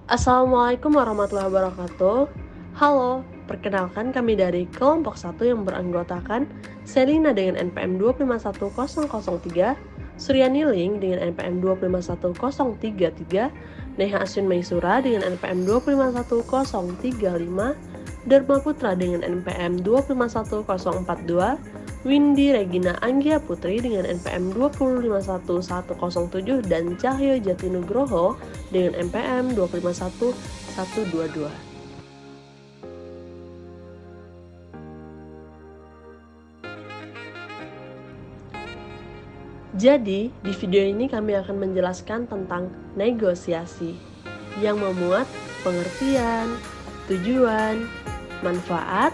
Assalamualaikum warahmatullahi wabarakatuh. Halo, perkenalkan kami dari kelompok 1 yang beranggotakan Selina dengan NPM 251003, Suryani Ling dengan NPM 251033, Neha Aswin Maisura dengan NPM 251035, Dharma Putra dengan NPM 251042, Windy Regina Anggia Putri dengan NPM 251107 dan Cahyo Jatinugroho dengan NPM 251122. Jadi, di video ini kami akan menjelaskan tentang negosiasi yang memuat pengertian, tujuan, manfaat,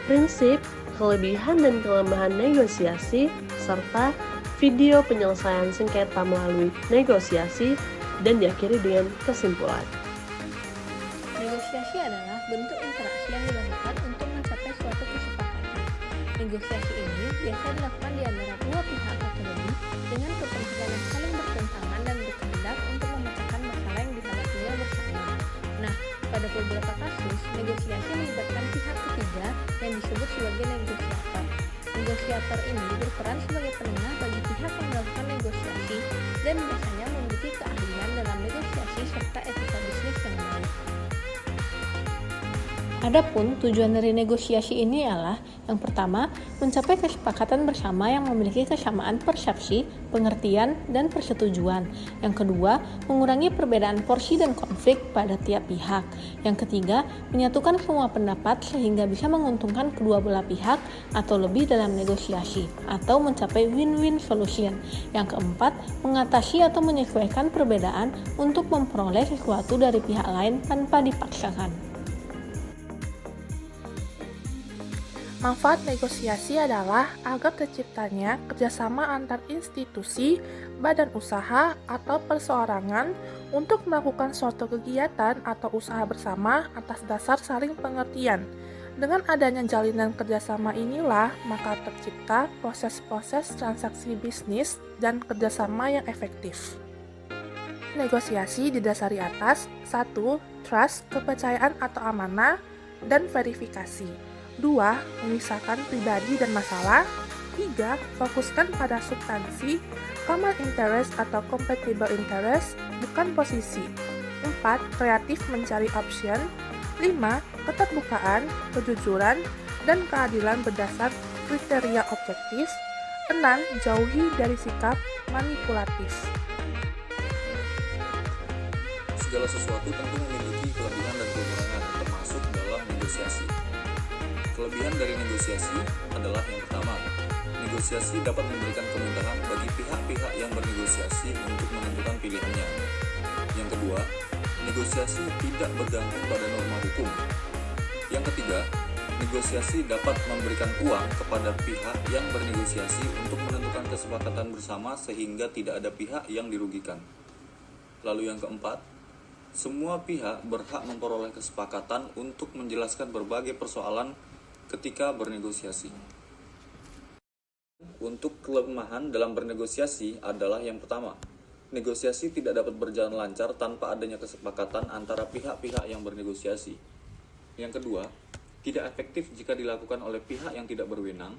prinsip, kelebihan dan kelemahan negosiasi, serta video penyelesaian sengketa melalui negosiasi dan diakhiri dengan kesimpulan. Negosiasi adalah bentuk interaksi yang dilakukan untuk mencapai suatu kesepakatan. Negosiasi ini biasa dilakukan di antara dua pihak atau lebih dengan kepentingan yang saling bertentangan dan berkehendak untuk memecahkan masalah yang dihadapinya bersama. Nah, pada beberapa kasus, negosiasi melibatkan pihak ketiga yang disebut sebagai negosiator. Negosiator ini berperan sebagai penengah bagi pihak yang melakukan negosiasi dan biasanya memiliki keahlian dalam negosiasi serta etika bisnis yang baik. Adapun tujuan dari negosiasi ini adalah yang pertama, mencapai kesepakatan bersama yang memiliki kesamaan persepsi, pengertian, dan persetujuan. Yang kedua, mengurangi perbedaan porsi dan konflik pada tiap pihak. Yang ketiga, menyatukan semua pendapat sehingga bisa menguntungkan kedua belah pihak atau lebih dalam negosiasi, atau mencapai win-win solution. Yang keempat, mengatasi atau menyesuaikan perbedaan untuk memperoleh sesuatu dari pihak lain tanpa dipaksakan. Manfaat negosiasi adalah agar terciptanya kerjasama antar institusi, badan usaha, atau perseorangan untuk melakukan suatu kegiatan atau usaha bersama atas dasar saling pengertian. Dengan adanya jalinan kerjasama inilah, maka tercipta proses-proses transaksi bisnis dan kerjasama yang efektif. Negosiasi didasari atas 1. Trust, kepercayaan atau amanah, dan verifikasi. 2. Memisahkan pribadi dan masalah. 3. Fokuskan pada substansi, common interest atau compatible interest, bukan posisi. 4. Kreatif mencari option. 5. Keterbukaan, kejujuran, dan keadilan berdasar kriteria objektif. 6. Jauhi dari sikap manipulatif. Segala sesuatu tentu memiliki kelebihan dan kekurangan, termasuk dalam negosiasi. Kelebihan dari negosiasi adalah yang pertama, negosiasi dapat memberikan kemudahan bagi pihak-pihak yang bernegosiasi untuk menentukan pilihannya. Yang kedua, negosiasi tidak bergantung pada norma hukum. Yang ketiga, negosiasi dapat memberikan uang kepada pihak yang bernegosiasi untuk menentukan kesepakatan bersama sehingga tidak ada pihak yang dirugikan. Lalu yang keempat, semua pihak berhak memperoleh kesepakatan untuk menjelaskan berbagai persoalan ketika bernegosiasi. Untuk kelemahan dalam bernegosiasi adalah yang pertama, negosiasi tidak dapat berjalan lancar tanpa adanya kesepakatan antara pihak-pihak yang bernegosiasi. Yang kedua, tidak efektif jika dilakukan oleh pihak yang tidak berwenang.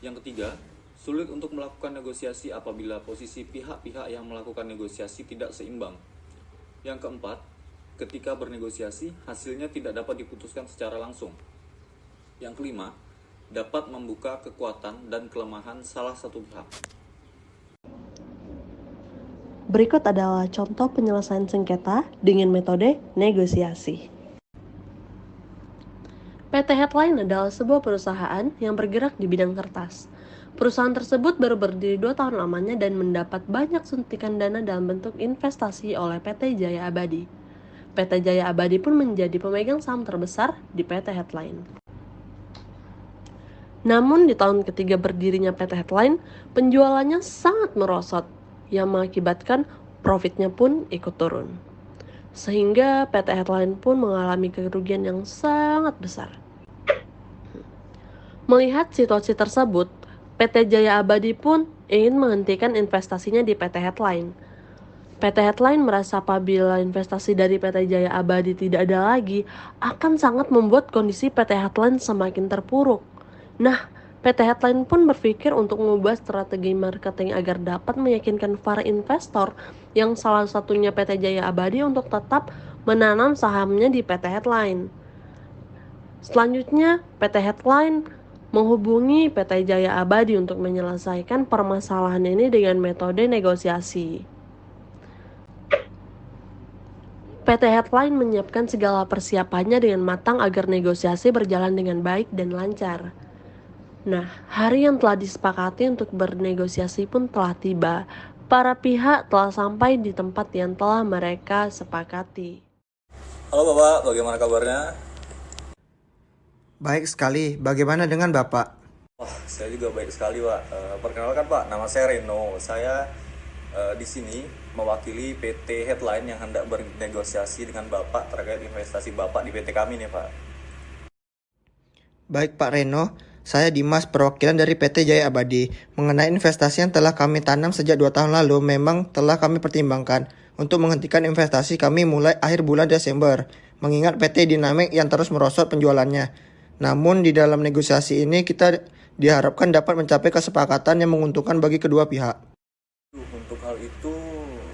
Yang ketiga, sulit untuk melakukan negosiasi apabila posisi pihak-pihak yang melakukan negosiasi tidak seimbang. Yang keempat, ketika bernegosiasi, hasilnya tidak dapat diputuskan secara langsung. Yang kelima, dapat membuka kekuatan dan kelemahan salah satu pihak. Berikut adalah contoh penyelesaian sengketa dengan metode negosiasi. PT Headline adalah sebuah perusahaan yang bergerak di bidang kertas. Perusahaan tersebut baru berdiri 2 tahun lamanya dan mendapat banyak suntikan dana dalam bentuk investasi oleh PT Jaya Abadi. PT Jaya Abadi pun menjadi pemegang saham terbesar di PT Headline. Namun di tahun ketiga berdirinya PT Headline, penjualannya sangat merosot yang mengakibatkan profitnya pun ikut turun. Sehingga PT Headline pun mengalami kerugian yang sangat besar. Melihat situasi tersebut, PT Jaya Abadi pun ingin menghentikan investasinya di PT Headline. PT Headline merasa apabila investasi dari PT Jaya Abadi tidak ada lagi, akan sangat membuat kondisi PT Headline semakin terpuruk. Nah, PT Headline pun berpikir untuk mengubah strategi marketing agar dapat meyakinkan para investor yang salah satunya PT Jaya Abadi untuk tetap menanam sahamnya di PT Headline. Selanjutnya, PT Headline menghubungi PT Jaya Abadi untuk menyelesaikan permasalahan ini dengan metode negosiasi. PT Headline menyiapkan segala persiapannya dengan matang agar negosiasi berjalan dengan baik dan lancar. Nah, hari yang telah disepakati untuk bernegosiasi pun telah tiba. Para pihak telah sampai di tempat yang telah mereka sepakati. Halo Bapak, bagaimana kabarnya? Baik sekali, bagaimana dengan Bapak? Wah, saya juga baik sekali Pak. Perkenalkan Pak, nama saya Reno. Saya di sini mewakili PT Headline yang hendak bernegosiasi dengan Bapak terkait investasi Bapak di PT kami nih Pak. Baik Pak Reno, saya Dimas perwakilan dari PT Jaya Abadi. Mengenai investasi yang telah kami tanam sejak 2 tahun lalu, memang telah kami pertimbangkan untuk menghentikan investasi kami mulai akhir bulan Desember, mengingat PT dinamik yang terus merosot penjualannya. Namun di dalam negosiasi ini kita diharapkan dapat mencapai kesepakatan yang menguntungkan bagi kedua pihak. Untuk hal itu,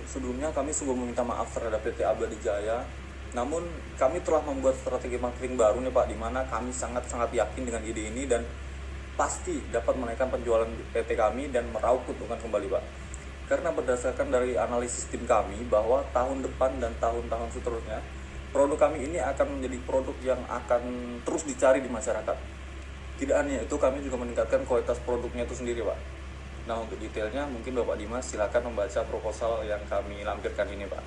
sebelumnya kami sungguh meminta maaf terhadap PT Abadi Jaya. Namun kami telah membuat strategi marketing baru nih Pak, di mana kami sangat-sangat yakin dengan ide ini dan pasti dapat menaikkan penjualan PT kami dan meraup keuntungan kembali Pak. Karena berdasarkan dari analisis tim kami bahwa tahun depan dan tahun-tahun seterusnya, produk kami ini akan menjadi produk yang akan terus dicari di masyarakat. Tidak hanya itu, kami juga meningkatkan kualitas produknya itu sendiri Pak. Nah, untuk detailnya mungkin Bapak Dimas silakan membaca proposal yang kami lampirkan ini Pak.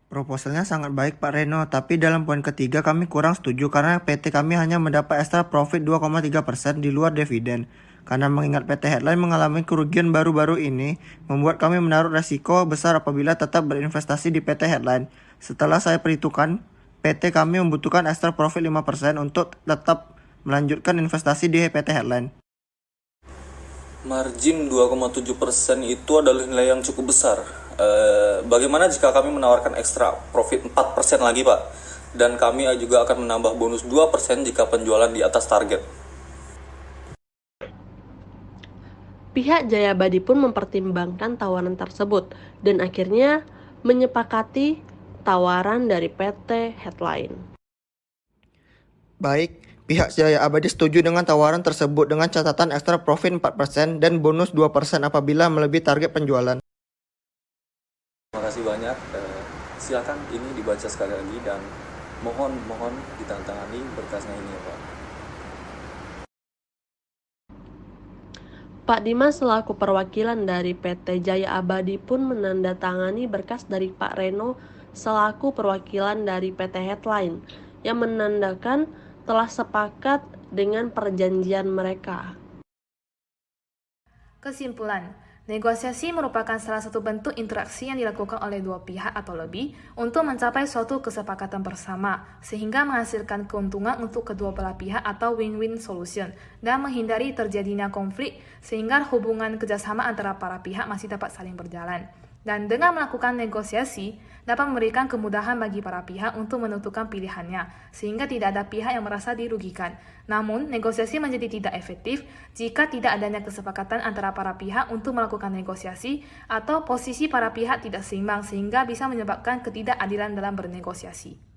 Proposalnya sangat baik Pak Reno, tapi dalam poin ketiga kami kurang setuju karena PT kami hanya mendapat extra profit 2,3% di luar dividen. Karena mengingat PT Headline mengalami kerugian baru-baru ini, membuat kami menaruh resiko besar apabila tetap berinvestasi di PT Headline. Setelah saya perhitungkan, PT kami membutuhkan extra profit 5% untuk tetap melanjutkan investasi di PT Headline. Margin 2,7% itu adalah nilai yang cukup besar. Bagaimana jika kami menawarkan ekstra profit 4% lagi Pak? Dan kami juga akan menambah bonus 2% jika penjualan di atas target. Pihak Jaya Abadi pun mempertimbangkan tawaran tersebut dan akhirnya menyepakati tawaran dari PT Headline. Baik, pihak Jaya Abadi setuju dengan tawaran tersebut dengan catatan ekstra profit 4% dan bonus 2% apabila melebihi target penjualan. Terima kasih banyak. Silakan ini dibaca sekali lagi dan mohon ditandatangani berkasnya ini ya Pak. Pak Dimas selaku perwakilan dari PT Jaya Abadi pun menandatangani berkas dari Pak Reno selaku perwakilan dari PT Headline yang menandakan telah sepakat dengan perjanjian mereka. Kesimpulan, negosiasi merupakan salah satu bentuk interaksi yang dilakukan oleh dua pihak atau lebih untuk mencapai suatu kesepakatan bersama, sehingga menghasilkan keuntungan untuk kedua belah pihak atau win-win solution, dan menghindari terjadinya konflik sehingga hubungan kerjasama antara para pihak masih dapat saling berjalan. Dan dengan melakukan negosiasi, dapat memberikan kemudahan bagi para pihak untuk menentukan pilihannya, sehingga tidak ada pihak yang merasa dirugikan. Namun, negosiasi menjadi tidak efektif jika tidak adanya kesepakatan antara para pihak untuk melakukan negosiasi atau posisi para pihak tidak seimbang sehingga bisa menyebabkan ketidakadilan dalam bernegosiasi.